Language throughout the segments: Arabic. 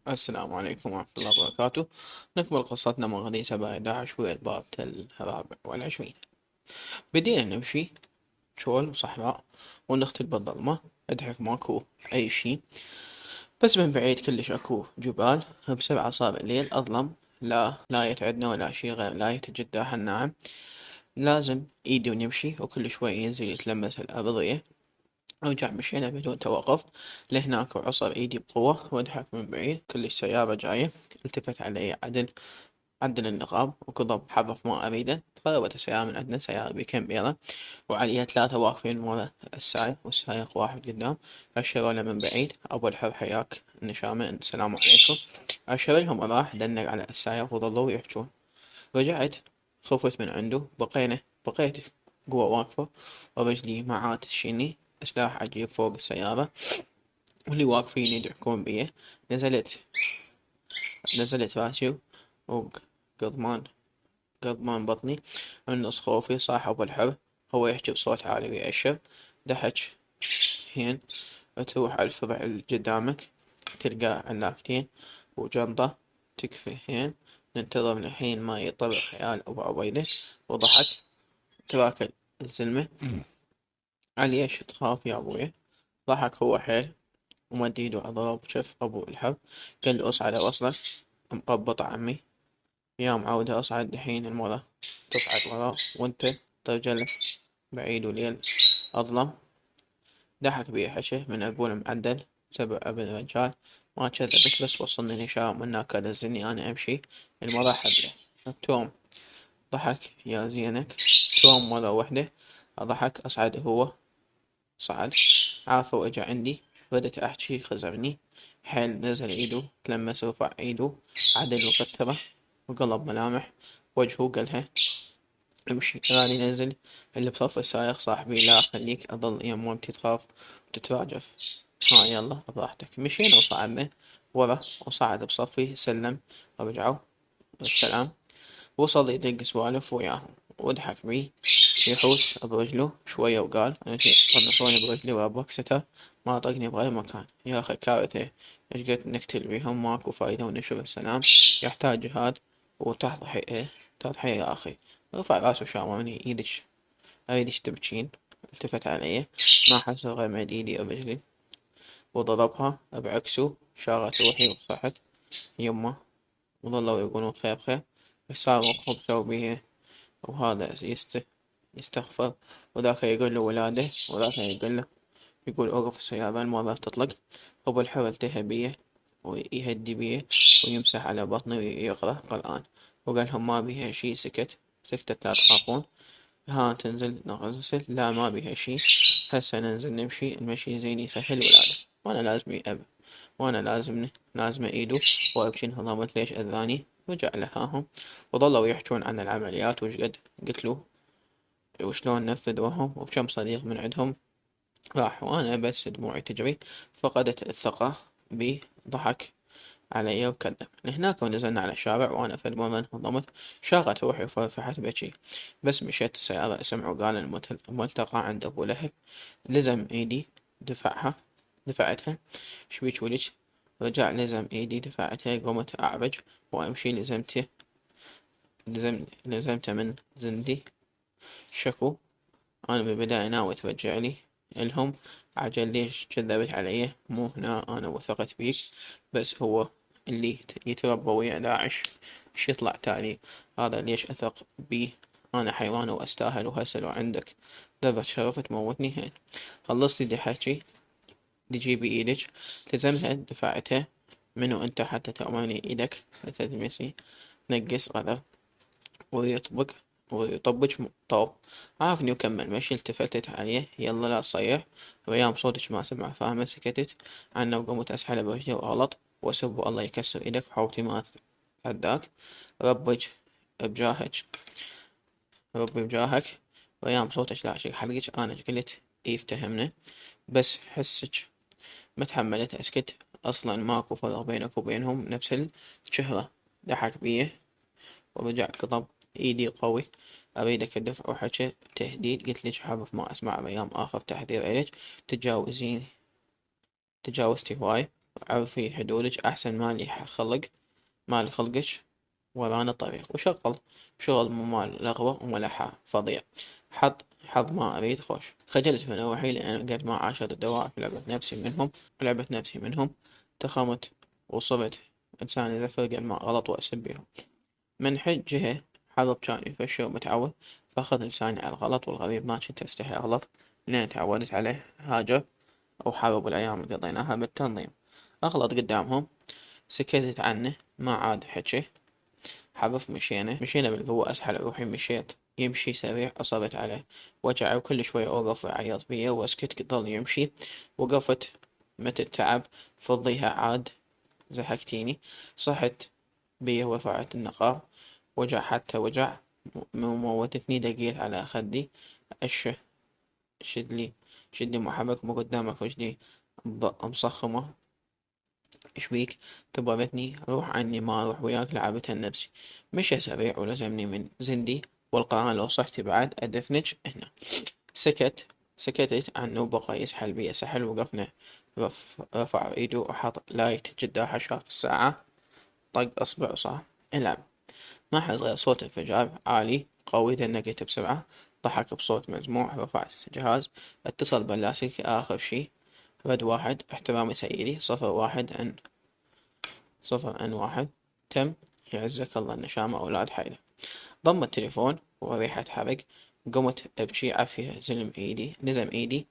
السلام عليكم ورحمة الله وبركاته. نكمل قصتنا من غدير 11 والباب الرابع والعشرين. بدينا نمشي شول وصحراء ونختل بالظلمة. اضحك ماكو أي شي، بس من بعيد كلش أكو جبال بسبعة صار الليل أظلم. لا يتعدنا ولا شي غير لا جداح الناعم. لازم ايدي ونمشي وكل شوي ينزل يتلمس الأرضية. رجع مشينا بدون توقف لهناك وعصر ايدي بقوة واضحك من بعيد كلش سيارة جاية. التفت علي عدل النقاب وكضب حرف ما أريده. تقربت السيارة من عندنا، سيارة بكاميرا وعليها ثلاثة واقفين ورا السايق والسايق واحد قدام. أشروا له من بعيد: أبو الحر حياك النشامة السلام عليكم. أشر لهم وراح دنق على السايق وظلوا يحجون. رجعت خفت من عنده. بقيت جوا واقفة ورجلي معات تشيني. سلاح عجيب فوق السيارة واللي واقفين يضحكون بيه. نزلت نزلت راسي وقضمان قضمان بطني من نص خوفي. صاح أبو الحر هو يحكي بصوت عالي ويأشر: دحج هين تروح على الفرع اللي قدامك تلقى علاقتين وجنطة تكفي هين. ننتظر لحين ما يطلع خيال أبو عبيدة. وضحك. تراك الزلمة علي تخاف يا أبوي؟ ضحك هو حيل ومد ايده على ضرب شف أبو الحر. قال له: اصعد أوصلك مقبط عمي. يا معودة أصعد دحين المرة تصعد ورا وانت ترجل بعيد وليل أظلم. ضحك بيه حشه من أقول معدل سبع ابن رجال ما كذبك، بس وصلني الإشارة من هناك دزني أنا أمشي المرة حبله. توم ضحك: يا زينك. توم مرة وحدة أضحك. أصعد هو صعد عافى وإجا عندي. بدت أحكي خزرني حيل. نزل إيده تلمس رفع إيده عدل وكتره وقلب ملامح وجهه قالها: امشي. غالي نزل اللي بصف السايق صاحبي: لا خليك أظل يا مامتي تخاف وتتراجف. ها يلا براحتك. مشينا وصعدنا ورا وصعد بصفي سلم ورجعوا بالسلام. وصل يدق سوالف وياهم وضحك بي يحوس برجله شوية وقال: أنا طنشوني برجلي وبوكسته ما طقني بغير مكان. يا أخي كارثة، إيش قد نقتل بيهم ماكو فايدة ونشوف السلام يحتاج جهاد وتضحية. تضحية يا أخي. رفع راسه شاموني: أريدش تبجين؟ التفت علي ما حس غير مد إيدي برجلي وضربها بعكسه. شاغت روحي وصحت يمه وظلوا يقولون خير خير. بس صاروا خبزوا به وهذا يستغفر وذاك يقول له ولاده وذاك يقول أوقف السيارة المرة تطلق. أبو الحر التهى بيه ويهدي بيه ويمسح على بطني ويقرأ قرآن وقالهم ما بيها شي. سكتت: لا تخافون. ها تنزل نغسل؟ لا ما بيها شي. هسه ننزل نمشي. المشي زين يسهل ولاده. وانا لازم ايده وابشي انهضمت ليش اذاني. رجع لهاهم وظلوا يحجون عن العمليات وش قد قلت له وشلون نفذوهم وبكم صديق من عندهم راح وانا بس دموعي تجري. فقدت الثقة بي. ضحك علي وكذب. من هناك ونزلنا على الشارع وانا في المومن انضمت. شاغت روحي وفرحت بشي. بس مشيت السيارة سمع وقال: الملتقى عند ابو لهب. لزم ايدي دفعتها: شبيك ولج؟ رجع لزم ايدي دفعتها. قمت اعرج وامشي. لزمته من زندي شكو. أنا بالبداية ناوي ترجع لي الهم. عجل ليش كذبت علي؟ مو هنا أنا وثقت بيك. بس هو اللي يتربى ويا داعش ايش يطلع تالي؟ هذا ليش أثق بيه؟ أنا حيوان وأستاهل. وهسه لو عندك ذرة شرف تموتني هين. خلصتي دي حكي دي جيبي ايدك. لزمتها دفعتها: منو انت حتى تأمرني ايدك لا تلمسي؟ نقص غدر ويطبق ويطبج طوب. عافني وكمل مشي. التفتت عليه: يلا لا تصيح. ويام صوتك ما سمع فاهمة. سكتت عنه وقمت أسحله بوجهي وغلط وأسب: الله يكسر إيدك حوتي ما تعداك. ربج بجاهك ربي بجاهك. ويام صوتك لا شي حلقك. أنا قلت يفتهمنا بس حسك ما تحملت أسكت. أصلا ماكو فرق بينك وبينهم نفس الشهرة. ضحك بيه ورجع قضب ايدي قوي اريدك الدفع وحكى بتهديد. قلت ليش حابب ما اسمع بأيام اخر تحذير الك. تجاوزتي هواي. عرفي حدودك، أحسن مالي خلق، مالي خلقك، ورانا طريق، وشغل شغل مو مال لغوة وملحة فظيع. حظ ما أريد خوش، خجلت من روحي لأن قد ما عاشرت الدواء في لعبة نفسي منهم، تخمت وصرت إنسان إذا فرق الماء غلط وأسب بيهم. من جهة حرب كان يفشل ومتعود، فأخذ لساني على الغلط، والغريب ما كنت أستحي أغلط لأن تعودت عليه. هاجر أو حارب الأيام اللي قضيناها بالتنظيم، أغلط قدامهم، سكتت عنه ما عاد حكي. حرف مشينا بالقوة، أسحل روحي مشيت، يمشي سريع أصرت عليه وجعه، وكل شوي أوقف ويعيط بيه وأسكت، ظل يمشي. وقفت متى التعب فضيها عاد، زحكتيني، صحت بيه ورفعت النقاب، وجع حتى وجع، موتتني، دقيت على خدي، أش شدلي شدني محبك مو قدامك وجدي، مصخمة، ايش بيك؟ ثبابتني، روح عني ما اروح وياك، لعبتها النفسي. مشى سريع ولزمني من زندي، والقرآن لو صحتي بعد أدفنج هنا. سكت سكتت عنه، وبقى يسحل بي سحل، وقفنا. رفع ايده وحط لايت جداح، شاف الساعة، طق اصبع وصاح العب. ما حد غير صوت انفجار عالي قوي، دنقت بسرعة، ضحك بصوت مجموع، رفع الجهاز، اتصل باللاسلكي آخر شي، رد واحد، احترامي سيدي، 0-1 تم، يعزك الله النشامة أولاد حيلة. ضم التليفون وريحة حرق، قمت أبكي عافية، نزم إيدي،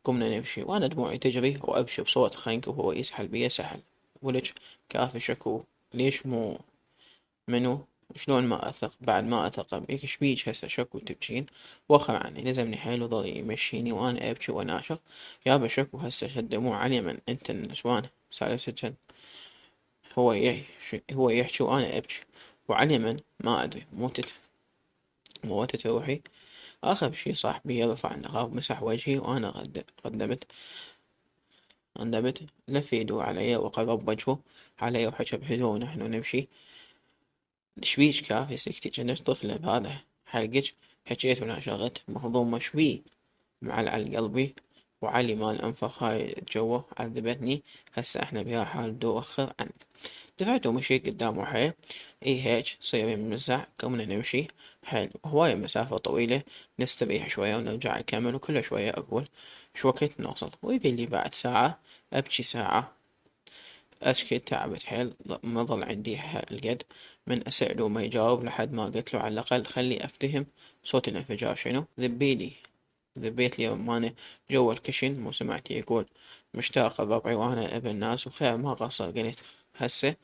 قمنا نمشي وأنا دموعي تجري وأبكي بصوت خنق، وهو يسحل بي سحل. ولج كافي شكو، ليش مو منو؟ شلون ما أثق بعد ما أثق بيك؟ ايش بيك هسه شكو تبجين؟ وخر عني، لزمني حيل وظل يمشيني وأنا أبكي وأناشق. يابا شكو هسه شد دموع على من أنت النسوان سالف سجن. هو يحكي وأنا أبكي، وعلى من ما أدري. موتت روحي. آخر شي صاحبي رفع النقاب مسح وجهي، وأنا غندمت، لف يده علي وقرب وجهه علي وحكى بهدوء ونحن نمشي. شبيج كافي سكتي جنش طفلة بهذا حلقج؟ حكيت وناشغت مهضومة شبي معلعل قلبي، وعلي مال أنفخ هاي جوه عذبتني. هسه احنا بها حال دوخر عني. دفعت ومشيت قدامه حيل، اي هيج صير يمزح، قمنا نمشي حيل هواية مسافة طويلة، نستريح شوية ونرجع نكمل، وكل شوية أقول شو وقت نوصل، ويقول لي بعد ساعة. أبكي ساعة، أشكي، تعبت حيل، ما ظل عندي القد من أسأله وما يجاوب، لحد ما قلت له على الأقل خلي أفتهم صوت الانفجار شنو. ذبيت لي رمانة جوا الكشن، مو سمعت يقول مشتاق ربعي وأنا ابن ناس، وخير ما قصر. قلت هسه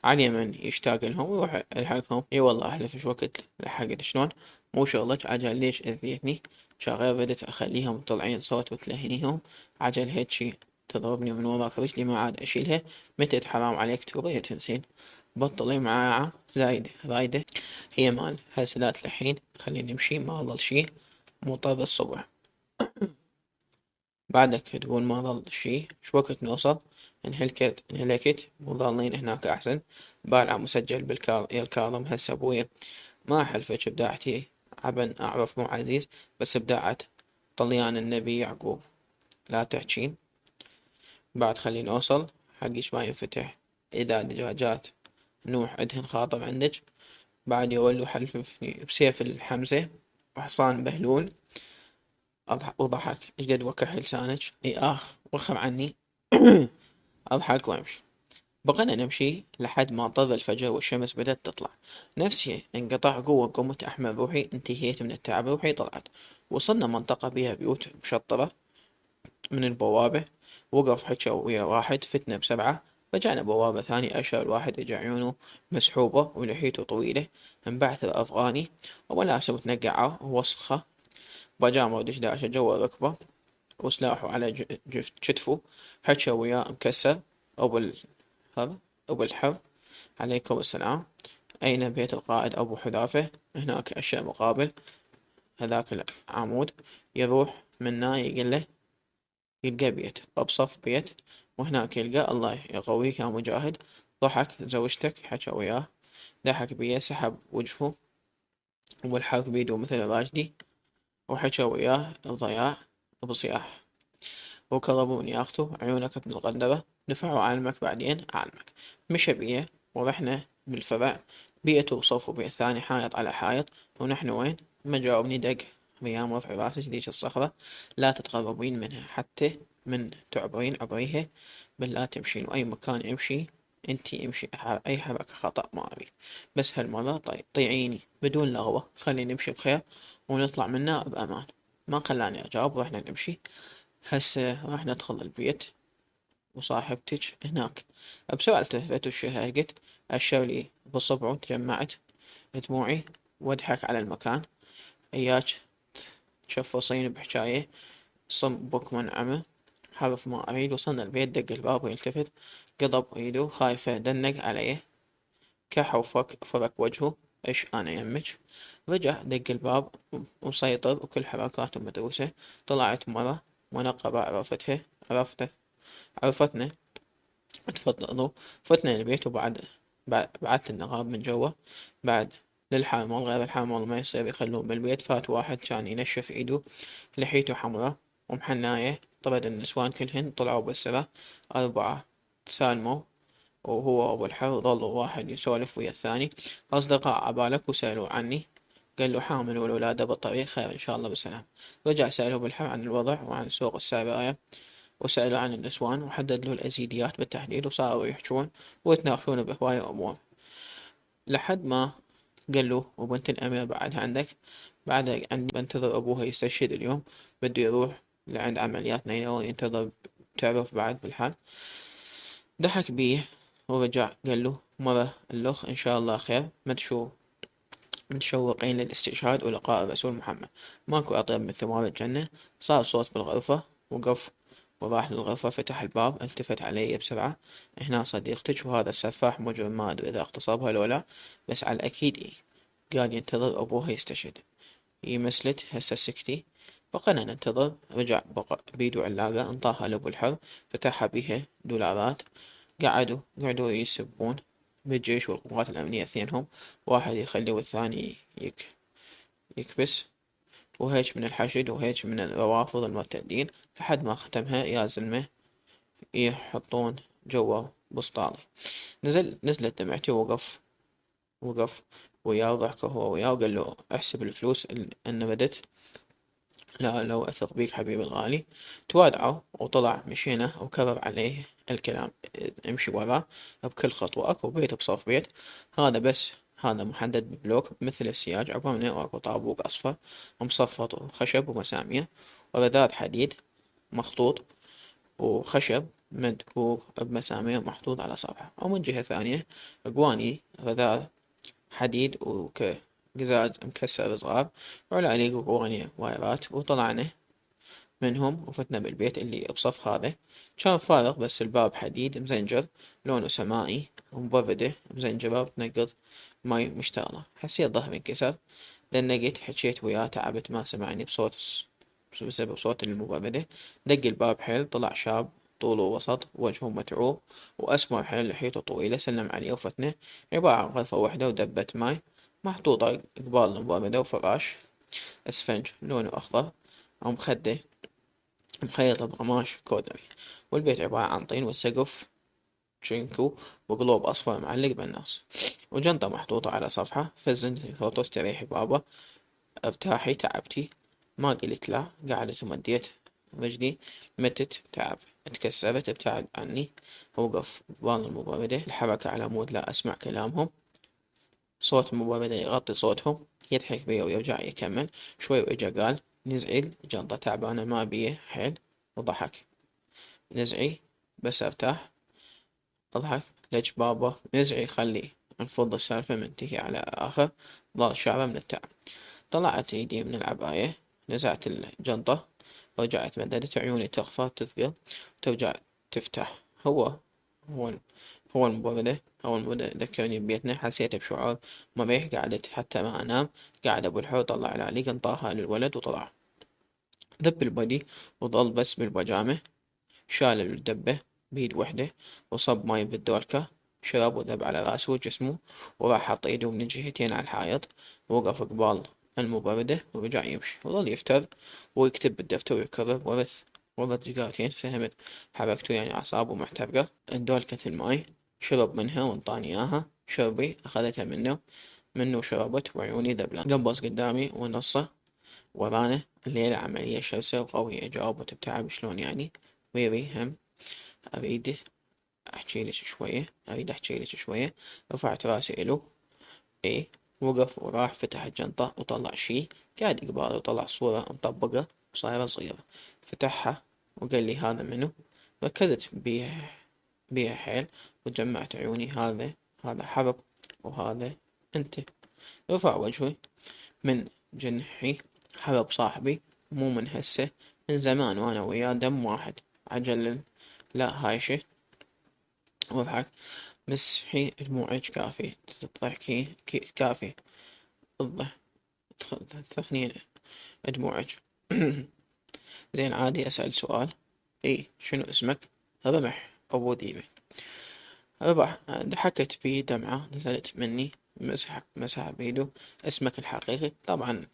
علي من يشتاق لهم ويروح يلحقهم. اي والله احلف ايش وقت لحقت شلون، مو شغلك عجل ليش اذيتني. شغال بدت اخليهم طلعين صوت وتلهينيهم، عجل هيك شي تضربني من وراك رجلي ما عاد اشيلها. متت حرام عليك تربية تنسين، بطلي معاعة زايدة رايدة، هي مال هسه لا تلحين، خليني نمشي ما ظل شي، مو طاب الصبح. بعدك تقول ما ظل شي، شو وقت نوصل؟ انهلكت وظالين هناك أحسن. بالع مسجل يا الكاظم هسه أبويا ما أحلفك بداعتي، عبن أعرف مو عزيز، بس بداعة طليان النبي يعقوب. لا تحجين بعد، خليني أوصل حقش ما ينفتح، إذا دجاجات نوح عدهن خاطر عندك. بعد يولوا حلفني بسيف الحمزة وحصان بهلول. وضحك ايش قد وكح لسانك، اي وخر عني. اضحك وامشي. بقينا نمشي لحد ما طل الفجر والشمس بدأت تطلع، نفسي انقطع قوة، قمت أحمل روحي، انتهيت من التعب، روحي طلعت. وصلنا منطقة بيها بيوت مشطرة من البوابة، وقف حكى ويا واحد فتنا بسرعة. رجعنا بوابة ثانية، أشهر الواحد إجا عيونه مسحوبة ولحيته طويلة، انبعث الأفغاني، وملابسه متنقعة ووسخة، باجامة ودشداشة جوا الركبة، وسلاحه على كتفه. حكى وياه مكسر. أبو هذا أبو الحر، عليكم السلام، أين بيت القائد أبو حذافة؟ هناك أشياء مقابل هذاك العمود، يروح منا يلقى بيت، أبصف بيت، وهناك يلقى الله يقويك يا مجاهد. ضحك زوجتك، حكى وياه، ضحك بيه، سحب وجهه والحرك بيده مثل الراجدي، وحكى وياه الضياع بصياح. وكربوني يا أخته عيونك ابن القندرة، دفعوا أعلمك بعدين أعلمك. مشى بيه ورحنا بالفرع، بيئة وصف وبيئة ثاني حائط على حائط، ونحن وين؟ ما جاوبني دق بيام رفع راسك ذيك الصخرة، لا تتقربين منها حتى من تعبرين عبريها، بل لا تمشين، وأي مكان يمشي انتي امشي، أي حركة خطأ ما أبي، بس هالمرة طيعيني بدون لغوة، خليني نمشي بخير ونطلع منها بأمان. ما خلاني أجاوب ورحنا نمشي. هسه راح ندخل البيت وصاحبتك هناك. بسرعة التفت وشهقت، أشر لي بصبعه، تجمعت دموعي واضحك على المكان. إياك تشفصين بحجاية، صم بكم عمى، حرف ما أريد. وصلنا البيت، دق الباب ويلتفت، قضب إيده خايفة، دنق عليه، كح فرك وجهه، إيش أنا يمك. رجع دق الباب وسيطر، وكل حركاته مدروسة. طلعت مرة منقبة، عرفتنا، تفضلوا. فتنا البيت، بعدت النقاب من جوا. بعد للحامل غير الحامل ما يصير يخلوه بالبيت. فات واحد كان ينشف ايده، لحيته حمرا ومحناية. طرد النسوان كلهن، طلعوا بالسرة 4 تسالموا، وهو أبو الحر ظل واحد يسولف ويا الثاني. أصدقاء عبالك وسألوا عني، قال له حامل والولادة بالطريق، خير إن شاء الله بسلام. رجع سأله بالحر عن الوضع وعن سوق السرايا، وسأله عن النسوان وحدد له الأزيديات بالتحديد، وصاروا يحجون ويتناقشون بهواية أمور، لحد ما قال له وبنت الأمير بعد عندك؟ بعد عندي، بنتظر أبوها يستشهد اليوم، بده يروح لعند عمليات نينوى، ينتظر تعرف بعد بالحال. ضحك بيه ورجع قال له مرة الأخ إن شاء الله خير، متشوقين للاستشهاد ولقاء الرسول محمد، ماكو أطيب من ثمار الجنة. صار صوت بالغرفة، وقف وراح للغرفة، فتح الباب، التفت علي بسرعة، هنا صديقتك وهذا السفاح مجرم، ما أدري إذا اغتصبها لو لا، بس على الأكيد إيه. قال ينتظر أبوها يستشهد. يمسلت هسه سكتي. بقينا ننتظر. رجع بقى بيدو علاقة، انطاها لأبو الحر، فتحها بيها دولارات. قعدوا يسبون بالجيش والقوات الأمنية اثنينهم، واحد يخلي والثاني يكبس، وهيج من الحشد وهيج من الروافض المرتدين، لحد ما ختمها يا زلمة يحطون جوا بسطالي. نزلت دمعتي، وقف وياه، ضحك هو وياه، وقال له احسب الفلوس ان بدت، لا لو اثق بيك حبيبي الغالي. توادعوا وطلع، مشينا وكرر عليه الكلام، امشي وراه بكل خطوة، اكو بيت بصف بيت، هذا بس هذا محدد ببلوك مثل السياج، عقبالنا واكو طابوق اصفر مصفط وخشب ومسامير، ورذاذ حديد مخطوط وخشب مدقوق بمسامير محطوط على صفحة، ومن جهة ثانية أقواني رذاذ حديد وكقزاز مكسر صغار، وعلى عليه أقواني وايرات. وطلعنا منهم وفتنا بالبيت اللي بصف هذا، كان فارغ بس الباب حديد مزنجر، لونه سمائي ومبردة مزنجرة وتنقط ماي مشتغلة. حسيت ظهري انكسر، دنقت، حكيت وياه، تعبت ما سمعني بسبب صوت المبردة. دق الباب حيل، طلع شاب طوله وسط، وجهه متعوب وأسمر حيل، لحيته طويلة، سلم عليه وفتنه. عبارة عن غرفة وحدة ودبة ماي محطوطة قبال المبردة، وفراش اسفنج لونه أخضر، أو مخدة مخيطة بقماش كودري، والبيت عبارة عن طين، والسقف شينكو، وقلوب أصفر معلق بالنص، وجنطة محطوطة على صفحة. فزنت صوته، استريحي بابا، ارتاحي، تعبتي؟ ما قلت لا، قعدت ومديت رجلي، متت تعب، اتكسرت، ابتعد عني. وقف بال المبردة، الحركة على مود لا أسمع كلامهم، صوت المبردة يغطي صوتهم. يضحك بي ويرجع يكمل شوي، وإجا قال نزعل، جنطة تعبانة ما بيه حيل. وضحك. نزعي بس ارتاح. اضحك ليش بابا؟ نزعي خلي نفض السالفة منتهي على آخر. ضل شعره من التعب. طلعت ايدي من العباية، نزعت الجنطة، ورجعت مددت عيوني تخفى تثقل وترجع تفتح. هو المبردة ذكرني ببيتنا، حسيت بشعور مريح. قعدت حتى ما أنام. قعد أبو الحر طلع العليقة، انطاها للولد وطلع، ذب البدي وظل بس بالبجامة. شال الدبة بيد وحدة، وصب ماي بالدوركة، شرب وذب على راسه وجسمه، وراح حط ايده من الجهتين على الحائط، ووقف قبال المبردة ورجع يمشي، وظل يفتر ويكتب بالدفتر ويكرر ورث وضت دقيقتين، فهمت حركته يعني أعصابه محترقة. ادوله الماي، شرب منها وانطاني إياها، شربي، أخذتها منه وشربت، وعيوني ذبلان. قبض قدامي ونصه ورانا. الليلة عملية شرسة وقوية. جاوبت بتعب شلون يعني؟ ويري هم أريد أحكي لك شوية. رفعت راسي إلو. إيه. وقف وراح فتح الجنطة وطلع شي قاعد قباله، وطلع صورة مطبقة وصايرة صغيرة. فتحها وقال لي هذا منو؟ ركزت بيها حيل وجمعت عيوني. هذا حرب، وهذا أنت. رفع وجهي من جنحي. حرب صاحبي، مو من هسه، من زمان وأنا وياه دم واحد. عجل لا هايشة. واضحك. مسحي دموعك كافي تضحكي كافي. الضح تثخنين دموعك. زين عادي أسأل سؤال؟ اي شنو اسمك؟ رمح أبو ديبة. ربح ضحكت بي دمعة نزلت مني. مسح بيدو. اسمك الحقيقي؟ طبعا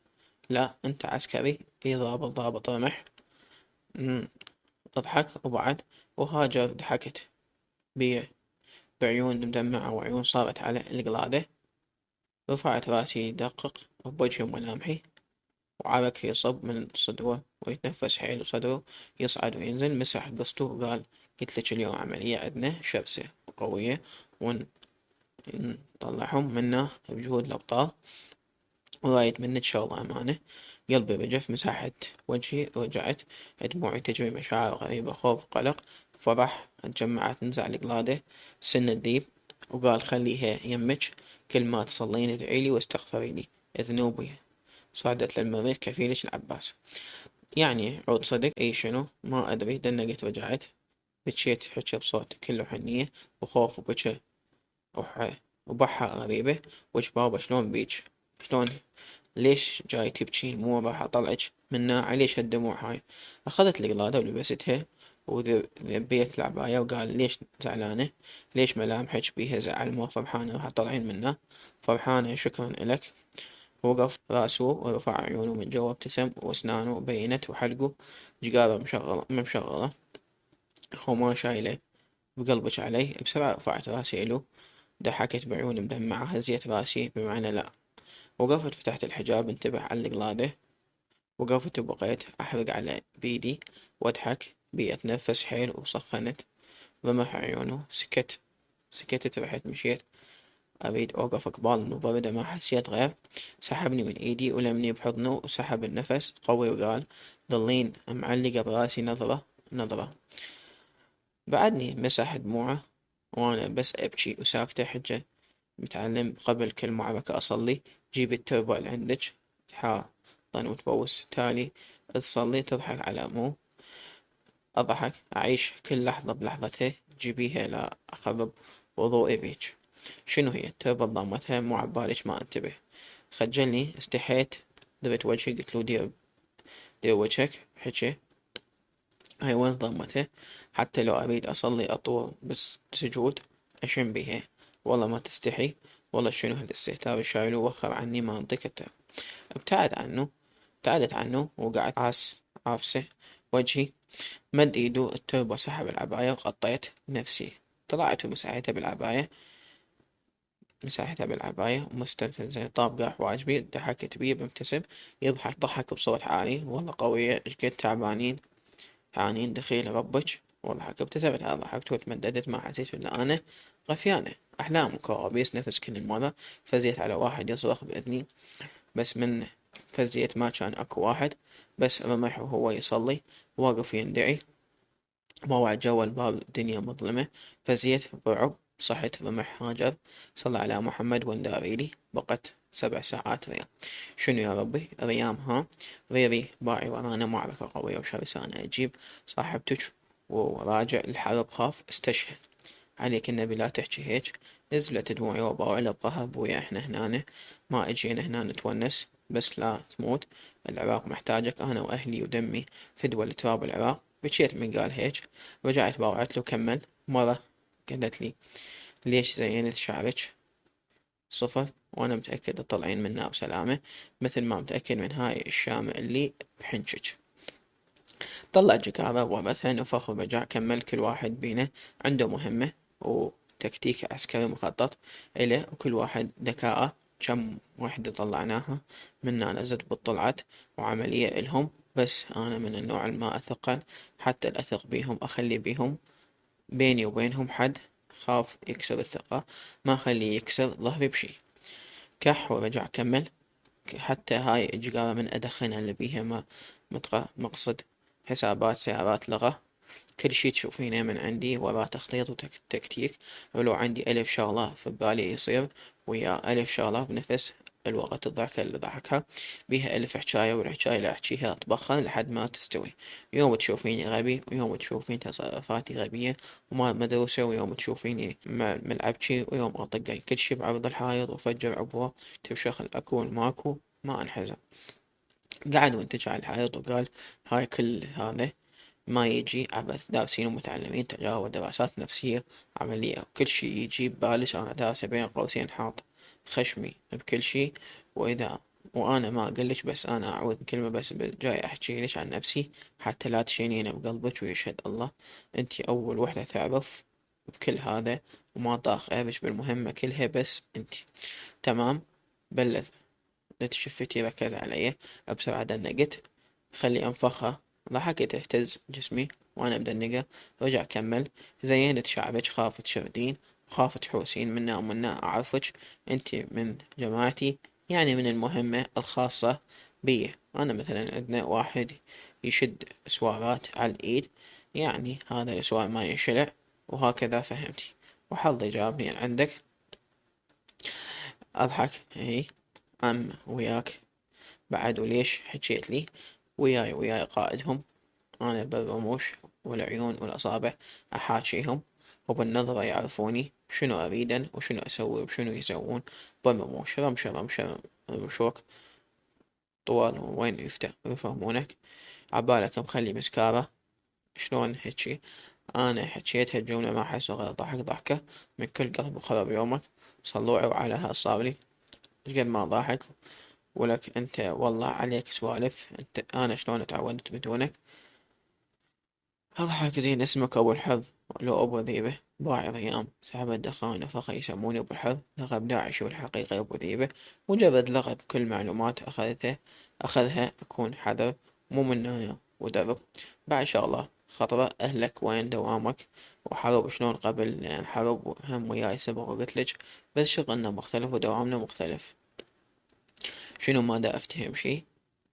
لا، انت عسكري. اي ضابط رمح. مم. اضحك وبعد. وهاجر ضحكت بي بعيون مدمعة وعيون صارت على القلادة. رفعت راسي دقق بوجهي وملامحي، وعرق يصب من صدره ويتنفس حيل وصدره يصعد وينزل. مسح قصته وقال قلت لك اليوم عملية عدنا شرسة وقوية، ونطلعهم منه بجهود الأبطال، ورايد منك شغلة أمانة. قلبي رجف. مسحت وجهي، رجعت دموعي تجري. مشاعر غريبة، خوف، قلق، فرح اتجمعت. نزع القلادة سن الديب وقال خليها يمك، كل ما تصلين ادعيلي واستغفريلي ذنوبي. صعدت للمريخ كفيلك العباس. يعني عود صدق. اي شنو؟ ما ادري. دنقت رجعت. بجيت حكي بصوت كله حنية وخوف وبكى وبحة غريبة. وش بابا شلون بيج؟ شلون؟ ليش جاي تبجين؟ مو راح اطلعك من ناعي. ليش هالدموع هاي؟ اخذت القلادة ولبستها وذبيت العباية وقال ليش زعلانة؟ ليش ملامحك بيها زعل؟ مو فرحانة راح تطلعين منه؟ فرحانة، شكرا إلك. وقف راسه ورفع عيونه من جوا، ابتسم واسنانه بينت وحلقه جقارة مشغلة. هو ما شايله بقلبك علي. بسرعة رفعت راسي إلو. ضحكت بعيون مدمعة. هزيت راسي بمعنى لا. وقفت فتحت الحجاب. انتبه على القلادة. وقفت وبقيت أحرق على بيدي وأضحك بي. أتنفس حيل وسخنت. رمح عيونه. سكتت. رحت مشيت أريد أوقف قبال المبردة، ما حسيت غير سحبني من إيدي ولمني بحضنه وسحب النفس قوي وقال ضلين معلقة براسي نظرة. بعدني مسح دموعه وأنا بس أبكي وساكتة. حجة متعلم قبل كل معركة أصلي. جيب التوبة اللي عندك تحاضن وتبوس، تالي تصلي تضحك على مو أضحك. أعيش كل لحظة بلحظتها. جيبيها لا أخرب وضوئي بيج. شنو هي التوبة؟ ضمتها مو عبالك ما انتبه. خجلني استحيت. درت وجهي قلت له دير وجهك. حكي هاي وين ضمته؟ حتى لو أريد أصلي أطول بس سجود أشم بيها. والله ما تستحي. والله شنو هالاستهتار الشايل؟ وخر عني منطقته. ابتعدت عنه وقعدت عافسه وجهي. مد ايده التوبة سحب العباية وغطيت نفسي. طلعت مساحتها بالعباية ومستنفذة. طابقة حواجبي. ضحكت بي بمبتسم يضحك. ضحك بصوت عالي. والله قوية. ايش قد تعبانين حانين دخيل ربك. وضحك. ابتسمت. ضحكت وتمددت. ما حسيت إلا أنا غثيانة. أحلام وكوابيس. نفس كل مرة فزيت على واحد يصرخ بإذني، بس من فزيت ما كان أكو واحد، بس رمح وهو يصلي واقف يندعي. موعد جو الباب الدنيا مظلمة. فزيت برعب. صحت. رمح هاجر صلى على محمد وانداريلي. بقت 7 ساعات رياض. شنو يا ربي ريام ها؟ غيري باعي ورانا معركة قوية وشرسة. أنا أجيب صاحبتك وراجع الحرب. خاف استشهد عليك النبي لا تحكي هيك. نزلت دموعي وباوع لبقها بويا احنا هنا ما اجينا هنا نتونس بس لا تموت. العراق محتاجك انا واهلي ودمي فدوى لتراب العراق. بكيت من قال هيك. رجعت باوعت له كمل. مرة قالت لي ليش زينت شعرك صفر، وانا متأكد تطلعين منها بسلامة مثل ما متأكد من هاي الشامة اللي بحنشك. طلع جكارة وبثها نفخ وبجع. كمل. كل واحد بينا عنده مهمة وتكتيك عسكري مخطط إله، وكل واحد ذكاءه. كم وحدة طلعناها منا نزت بالطلعت وعملية إلهم، بس أنا من النوع ما أثقل حتى الأثق بيهم، أخلي بيهم بيني وبينهم حد. خاف يكسر الثقة، ما أخليه يكسر ظهري بشي. كح ورجع. كمل. حتى هاي الجقارة من أدخنها اللي بيها ما مقصد حسابات سيارات لغة. كل شي تشوفينه من عندي وراه تخطيط وتكتيك. ولو عندي ألف شغلة في بالي يصير ويا ألف شغلة بنفس الوقت. الضحكة اللي ضحكها بيها ألف حكاية، والحكاية اللي أحكيها أطبخها لحد ما تستوي. يوم تشوفيني غبي، ويوم تشوفين تصرفاتي غبية وما مدروسة، ويوم تشوفيني ملعبشي، ويوم أطق كل شي بعرض الحايط وفجر عبوه. تفشخ الأكو الماكو ما انحزم. قعد وانتج على الحائط وقال: هاي كل هذا ما يجي عبث، دارسين ومتعلمين تجارب ودراسات نفسية عملية، وكل شي يجي ببالش أنا دارسه بين قوسين حاط خشمي بكل شي. وإذا وأنا ما أقلش، بس أنا أعود كلمة بس جاي أحكي لك عن نفسي حتى لا تشينين بقلبك ويشهد الله. أنتي أول وحدة تعرف بكل هذا، وما طاق عيبش بالمهمة كلها بس أنتي. تمام. بلد شفتي ركز علي بسرعة. دنقت خلي أنفخها. ضحكت تهتز جسمي وأنا مدنقة. رجع كمل: زينت شعبك، خافت شردين وخافت حوسين منا ومنا. أعرفك انتي من جماعتي، يعني من المهمة الخاصة بي. أنا مثلا عندنا واحد يشد سوارات على الإيد، يعني هذا الأسوار ما ينشلع، وهكذا فهمتي. وحظي جابني عندك. أضحك. هي أم وياك بعد، وليش حكيت لي وياي قائدهم. أنا بالرموش والعيون والأصابع أحاكيهم، وبالنظرة يعرفوني شنو أريدن وشنو أسوي وشنو يسوون. بالرموش رمشة رمشوك طوال وين يفهمونك. عبالك مخلي مسكارة شلون هيجي. أنا حكيت هالجملة ما حسوا غير ضحك ضحكة من كل قلب وخرب يومك. صلوعي وعلى هالصابري شقد ما ضاحك. ولك انت والله عليك سوالف، انت انا شلون اتعودت بدونك. اضحك زين. اسمك ابو الحظ لو ابو ذيبه. باع ايام سحب الدخان نفخ يسموني ابو الحظ. لقب داعش والحقيقة ابو ذيبه. مجرد لقب، كل معلومات اخذها اكون حذر، مو من هنا ودرب. بعد شغلة خطرة: اهلك وين دوامك وحرب شلون قبل؟ لان حرب هم وياي سبق وقلتلج، بس شغلنا مختلف ودوامنا مختلف. شنو ما دا افتهم شي.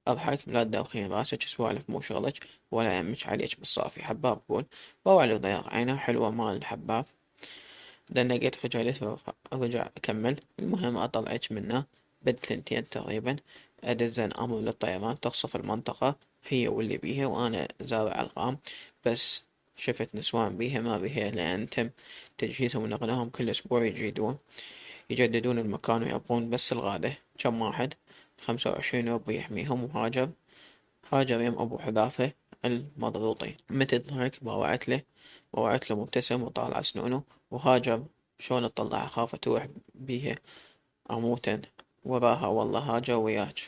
أضحك. لا تدوخين راسك، سوالف مو شغلك ولا يمك عليك بالصافي. حباب قول ووعلي ضياق عينه حلوة مال الحباب. دنقت خجالت ورجع أكمل: المهم أطلعك منه بد ثنتين تقريبا. أدزن أمر للطيران تقصف المنطقة هي واللي بيها، وأنا زارع ألغام. بس شفت نسوان بيها ما بيها، لأن تم تجهيزهم ونقلهم كل أسبوع. يجددون المكان ويبقون بس الغادة. كم واحد؟ 25 رب يحميهم. هاجر يم أبو حذافة المضغوطي. متى ضحك باوعت له مبتسم وطالع سنونه. وهاجر شلون تطلع خافت تروح بيها أموتا وراها. والله هاجر وياك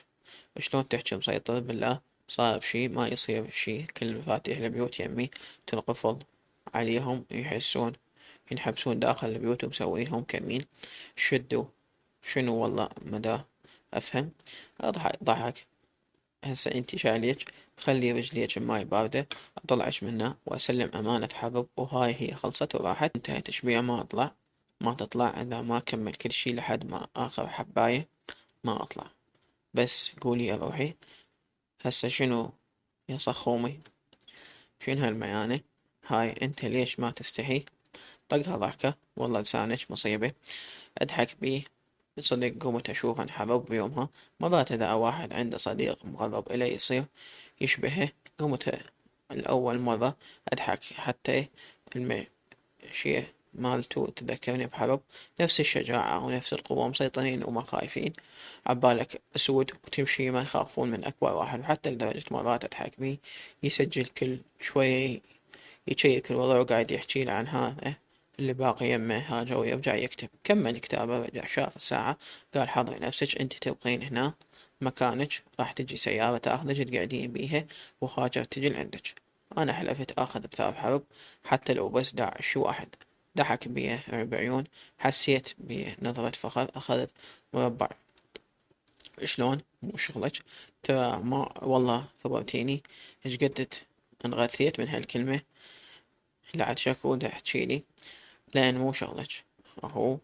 شلون تحكي مسيطر بالله. صار شي ما يصير شي. كل المفاتيح البيوت يمي تنقفل عليهم ينحبسون داخل البيوت ومسوينهم كمين. شدوا شنو والله مدى أفهم. ضحك. هسه انتي شايليج، خلي رجليج بماي باردة اطلعش منه واسلم امانة حرب. وهاي هي خلصت وراحت. انتهت تشبيع. ما تطلع اذا ما كمل كل شي لحد ما اخر حباية. ما اطلع. بس قولي يا روحي هسه شنو يا صخومي، شنو هالميانة هاي؟ انت ليش ما تستحي؟ طقها ضحكة. والله لسانك مصيبة. اضحك بيه. صدق قمت أشوف انحرب بيومها. مرات إذا واحد عنده صديق مقرب إليه يصير يشبهه. قمت الأول مرة أضحك حتى المشية مالتو تذكرني بحرب. نفس الشجاعة ونفس القوة، مسيطرين وما خايفين. عبالك أسود وتمشي ما يخافون من أكبر واحد. وحتى لدرجة مرات أضحك بيه يسجل كل شوية يشيك الوضع وقاعد يحكي عن هذا اللي باقي يمه هاجر، ويرجع يكتب. كمل كتابه. رجع شاف الساعة قال: حضري نفسك انت تبقين هنا مكانك راح تجي سيارة تاخذك تقعدين بيها، وهاجر تجي لعندك. أنا حلفت آخذ بثاب حرب، حتى لو بس 11 واحد. ضحك بيه بعيون، حسيت بنظرة فخر، أخذت مربع. شلون مو شغلك؟ ترى ما والله ثبرتيني. ايش قد انغثيت من هالكلمة، لا عاد شكو تحجيلي، لأن مو شغلك. أهو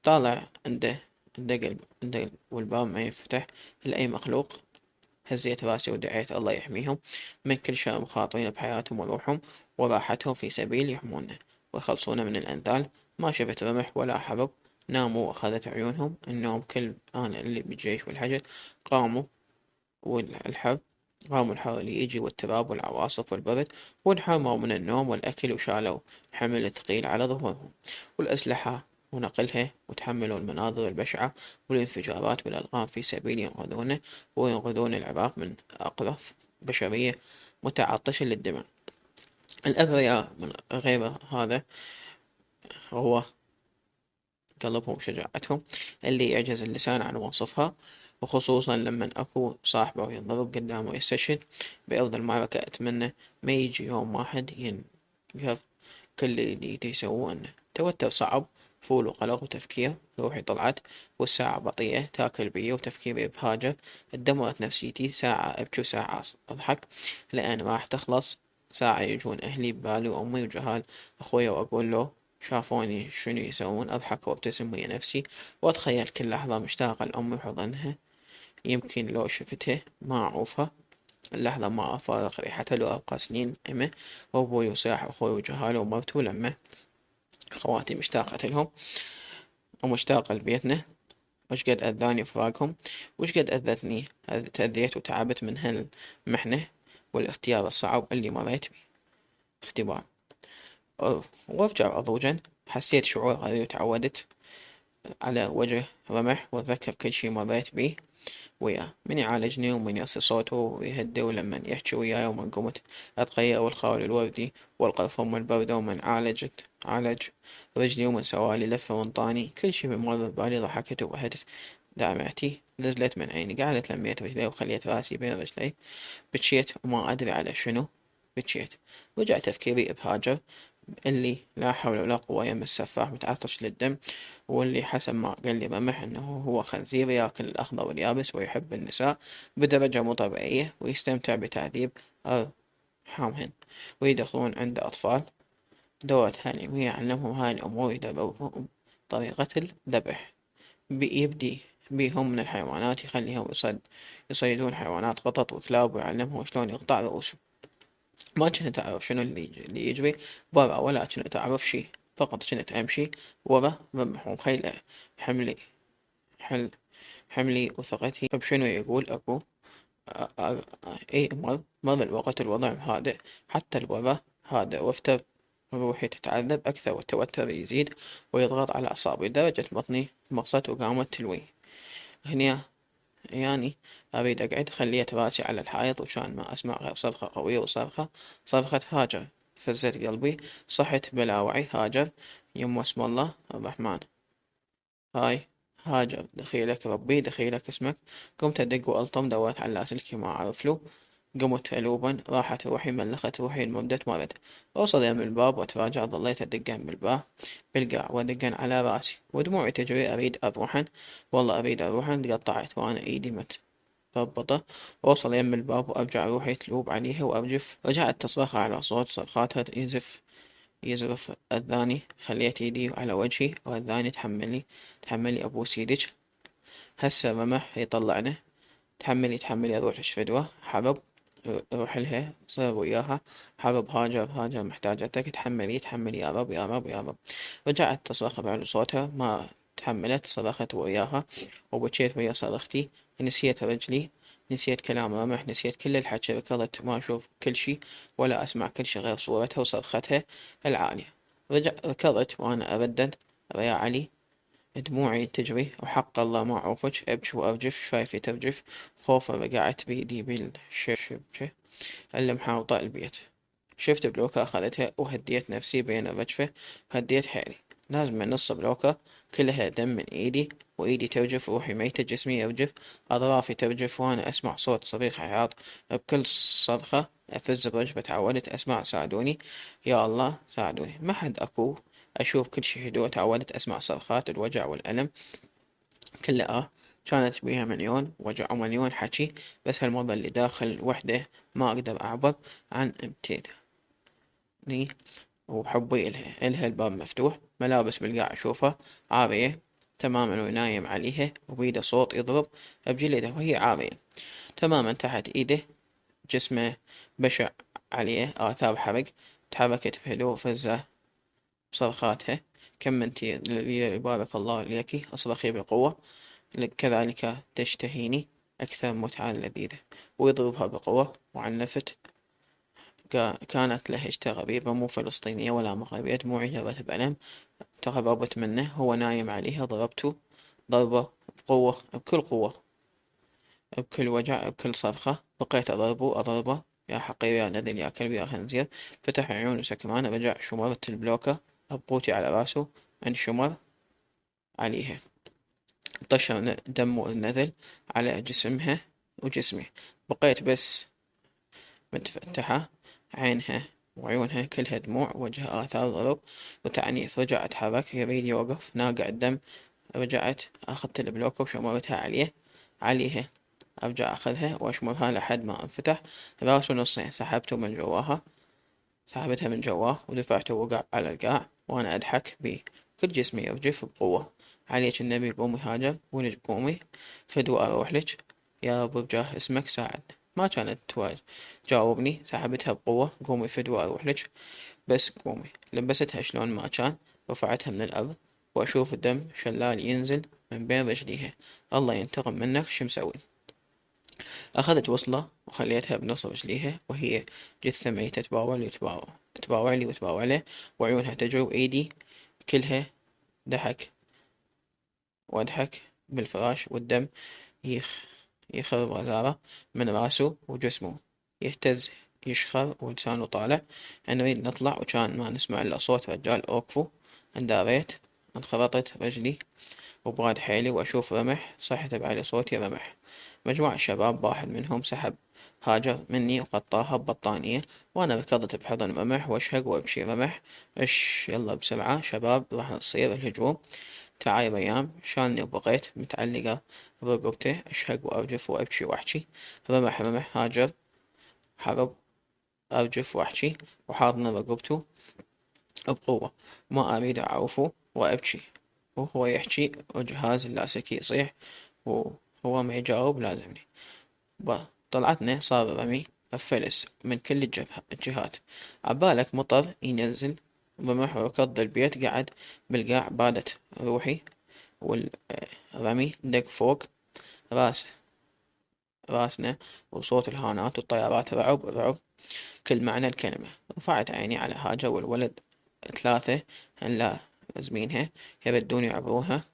طالع عنده قلب، والباب ما ينفتح لأي مخلوق. هزيت راسي ودعيت الله يحميهم من كل شر مخاطرين بحياتهم وروحهم وراحتهم في سبيل يحمونا ويخلصونا من الأنذال. ما شفت رمح ولا حرب، ناموا وأخذت عيونهم النوم. كل أنا اللي بالجيش والحشد قاموا، والحر قاموا الحر اللي يجي، والتراب والعواصف والبرد، وانحرموا من النوم والأكل، وشالوا حمل ثقيل على ظهورهم والأسلحة ونقلها، وتحملوا المناظر البشعة والانفجارات والألغام في سبيل ينقذونه وينقذون العراق من أقرف بشرية متعطشة للدماء. الأبرياء من غير هذا هو قلبهم وشجاعتهم اللي يعجز اللسان عن وصفها، وخصوصا لما أكو صاحبه ينضرب قدامه يستشهد بأرض المعركة. أتمنى ما يجي يوم واحد ينقذ كل اللي يسووه. توتر صعب، فول وقلق وتفكير، روحي طلعت والساعة بطيئة تاكل بي، وتفكيري بهاجر اتدمرت نفسيتي. ساعة أبكي وساعة أضحك، لأن راح تخلص. ساعة يجون أهلي ببالي وأمي وجهال أخويا، وأقول له شافوني شنو يسوون. أضحك وأبتسم ويا نفسي، وأتخيل كل لحظة مشتاقة لأمي وحضنها. يمكن لو شفتها ما أعوفها اللحظة، ما أفارق ريحتها. لو أبقى سنين أمه وأبوي وصاح أخوي وجهاله ومرته لما خواتي مشتاقة لهم ومشتاقة لبيتنا. وش قد أذاني فراقهم، وش قد أذتني، تأذيت وتعبت من هالمحنة والاختيار الصعب اللي مريت بيه. اختبار. وأرجع أضوجا، حسيت شعور غريب. تعودت على وجه رمح، وأتذكر كل شي مريت بيه وياه، من يعالجني ومن يصي صوته ويهدي، ولمن يحكي وياي، ومن قمت أتغير والخال الوردي والقرفم البردة، ومن عالج رجلي، ومن سوالي لفة وانطاني. كل شي بمر ببالي. ضحكت وبهت دمعتي نزلت من عيني. قعدت لميت رجلي وخليت راسي بين رجلي، بكيت وما أدري على شنو بكيت. رجع تفكيري بهاجر اللي لا حول ولا قوة يم السفاح متعطش للدم، واللي حسب ما قال لي رمح انه هو خنزير ياكل الاخضر واليابس، ويحب النساء بدرجة مو طبيعية، ويستمتع بتعذيب أرحامهن، ويدخلون عند أطفال دورة تعليمية يعلمهم هاي الأمور، يدربهم طريقة الذبح. يبدي بيهم من الحيوانات، يخليهم يصيدون حيوانات قطط وكلاب، ويعلمهم شلون يقطع رؤوسهم. ما كنت أعرف شنو اللي يجري برا، ولا كنت أعرف شي. فقط كنت أمشي ورا رمح ومخيلة حملي حل حملي وثقتي بشنو يقول أبو. إي مر الوقت، الوضع هادئ حتى الوضع هادئ، وافتر روحي تتعذب أكثر، والتوتر يزيد ويضغط على أعصابي لدرجة بطني مغصت وقامت تلوي. هنا يعني أريد أقعد. خليت راسي على الحائط، وشان ما أسمع غير صرخة قوية، صرخة هاجر. فزت قلبي، صحت بلا وعي. هاجر، يما اسم الله الرحمن. هاي هاجر، دخيلك ربي، دخيلك اسمك. قمت أدق وألطم، دورت على لاسلكي ما أعرف له. قمت ألوبا، راحت روحي، ملخت روحي، المدة مرت. أوصل يم الباب وأتراجع، ظليت أدقن بالباب بالقاع، وأدقن على راسي ودموعي تجري. أريد أروحن، والله أريد أروحن. تقطعت وأنا إيدي متربطة. وأوصل يم الباب وأرجع روحي تلوب عليها وأرجف. رجعت تصرخ على صوت صرخاتها يزرف أذاني. خليت يدي على وجهي وأذاني. تحملي أبوس يدك، هسه رمح يطلعنا. تحملي أروح فدوة حرب. روح لها صير وياها حرب. هاجر محتاجتك. تحملي يا رب يا رب يا رب. رجعت تصرخ بعلو صوتها، ما تحملت. صرخت وياها وبكيت ويا صرختي. نسيت رجلي، نسيت كلام رمح، نسيت كل الحكي. ركضت ما أشوف كل شي ولا أسمع كل شي غير صورتها وصرختها العالية. ركضت وأنا أردد يا علي، دموعي تجري. وحق الله ما أعوفك، أبكي وأرجف، شايفي ترجف. خوفا رجعت بيدي بالشبكة اللي محاوطة البيت. شفت بلوكة أخذتها، وهديت نفسي بين الرجفة، هديت حيلي. لازم من نص بلوكة كلها دم من إيدي، وإيدي ترجف، روحي ميتة، جسمي يرجف، أطرافي ترجف، وأنا أسمع صوت صريخ عياط بكل صرخة. أفز برجفة، تعودت أسمع ساعدوني، يا الله ساعدوني، ما حد أكو، أشوف كل شي هدوء. تعودت أسمع صرخات الوجع والألم كلها، كانت بيها مليون وجع ومليون حكي، بس هالمرة اللي داخل الوحدة ما أقدر أعبر عن امتناني وحبي إلها الباب مفتوح، ملابس بالقاع أشوفها عارية تماما ونايم عليها، وبيده صوت يضرب بجلده وهي عارية تماما تحت إيده، جسمه بشع، عليه آثار حرق. تحركت بهدوء فزة بصرخاتها، كم انتي لذيذة بارك الله لك، أصرخي بقوة، كذلك تشتهيني أكثر متعة لذيذة. ويضربها بقوة وعنفت. كانت لهجته غريبة، مو فلسطينية ولا مغربية، دموعي جرت بألم، تقربت منه، هو نايم عليها، ضربته ضربة بقوة، بكل قوة، بكل وجع، بكل صرخة، بقيت أضربه، يا حقير، يا نذل، يا كلب، يا خنزير. فتح عيونه سكمان، رجع شمرت البلوكة بقوتي على راسه، انشمر عليها، طشر دم ونذل على جسمها وجسمي. بقيت بس متفتحة، عينها وعيونها كلها دموع، وجهها آثار ضرب وتعنيف. رجع أتحرك، يبيني وقف، ناقع الدم. رجعت أخذت البلوكة وشمرتها عليها. أرجع أخذها وأشمرها لحد ما انفتح راسه نصين، سحبتها من جواه ودفعته، وقع على القاع وأنا أضحك بيه، كل جسمي يرجف بقوة. عليك النبي قومي هاجر، ولج قومي فدوى أروح لك، يا رب بجاه اسمك ساعدني. ما كانت تجاوبني، سحبتها بقوة، قومي فدوى أروح لك، بس قومي. لبستها شلون ما كان، رفعتها من الأرض وأشوف الدم شلال ينزل من بين رجليها. الله ينتقم منك، شو مسوي؟ أخذت وصلة وخليتها بنص رجليها، وهي جثة ميتة تباوع لي وتباوع له، وعيونها تجري، إيدي كلها ضحك وأضحك بالفراش، والدم يخ يخرب غزارة من راسه وجسمه، يهتز يشخر ولسانه طالع. نريد نطلع، وكان ما نسمع إلا صوت رجال أوقفوا. انداريت، انخرطت رجلي وبراد حيلي، وأشوف رمح، صحت بعلي صوتي رمح. مجموعة الشباب، واحد منهم سحب هاجر مني وقطعها ببطانية، وأنا ركضت بحضن رمح وأشهق وأبكي. رمح، إش يلا بسرعة شباب، راح نصير الهجوم. تعاي ريام شالني وبقيت متعلقة برقبته، أشهق وأرجف وأبكي وأحكي. رمح رمح هاجر حرب، أرجف وأحكي وحاضن رقبته بقوة، ما أريد أعوفه وأبكي، وهو يحكي وجهاز اللاسلكي يصيح، وهو ما يجاوب لازمني. طلعتنا صار رمي الفلس من كل الجهات، عبالك مطر ينزل، بمح ركض البيت، قعد بالقاع، بادت روحي، والرمي دق فوق راس راسنا، وصوت الهانات والطيارات رعب رعب كل معنى الكلمة. رفعت عيني على هاجر والولد، ثلاثة هلا مزمينها يردون يعبروها.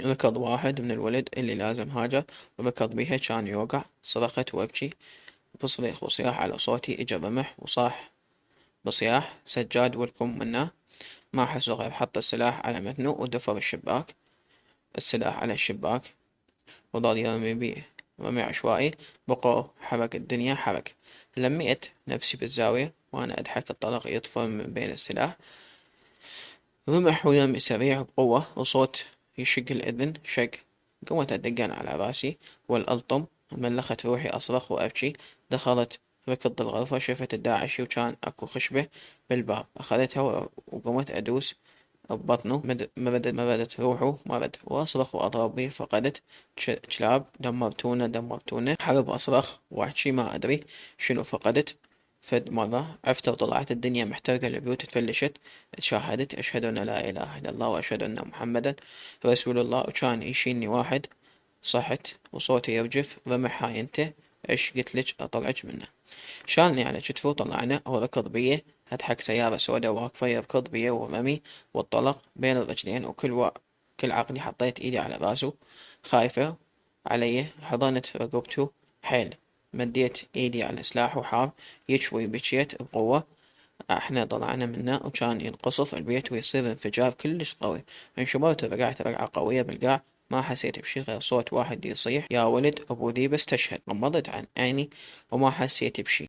ركض واحد من الولد اللي لازم هاجر وركض بيها، كان يوقع. صرخت وابكي بصريخ وصياح على صوتي، اجا رمح وصاح بصياح سجاد ولكم منا. ما حسوا غير حط السلاح على متنه ودفر السلاح على الشباك، وظل يرمي بيه رمي عشوائي. بقوا حرق الدنيا حرق. لميت نفسي بالزاوية وأنا أضحك، الطلق يطفر من بين السلاح، رمح ويرمي سريع بقوة، وصوت يشق الأذن شق. قوت الدقان على راسي والألطم، ملخت روحي أصرخ وأبكي. دخلت ركض الغرفة، شفت الداعشي وكان أكو خشبة بالباب، أخذتها وقمت أدوس ببطنه. مردت روحه مرد، وأصرخ وأضرب بيه. فقدت كلاب، دمرتونا. حرب أصرخ وأحكي ما أدري شنو فقدت. فد مرة عفت وطلعت الدنيا محترقة، البيوت تفلشت. تشاهدت أشهد أن لا إله إلا الله وأشهد أن محمدا رسول الله. وكان يشيلني واحد، صحت وصوتي يرجف. رمح هاي انت، ايش قلتلج اطلعك منه. شالني على كتفه وطلعنا وركض بيه. أضحك سيارة سودا واقفة، يركض بيه ورمي والطلق بين الرجلين، كل عقلي حطيت ايدي على راسه خايفة عليه. حضنت رقبته حيل، مديت ايدي على سلاحه حار يشوي، بكيت بقوة. احنا طلعنا منه وكان ينقصف البيت ويصير انفجار كلش قوي. انشبرت ورقعت رقعة قوية بالقاع، ما حسيت بشي غير صوت واحد يصيح: يا ولد ابو ذيب استشهد. غمضت عن عيني وما حسيت بشي.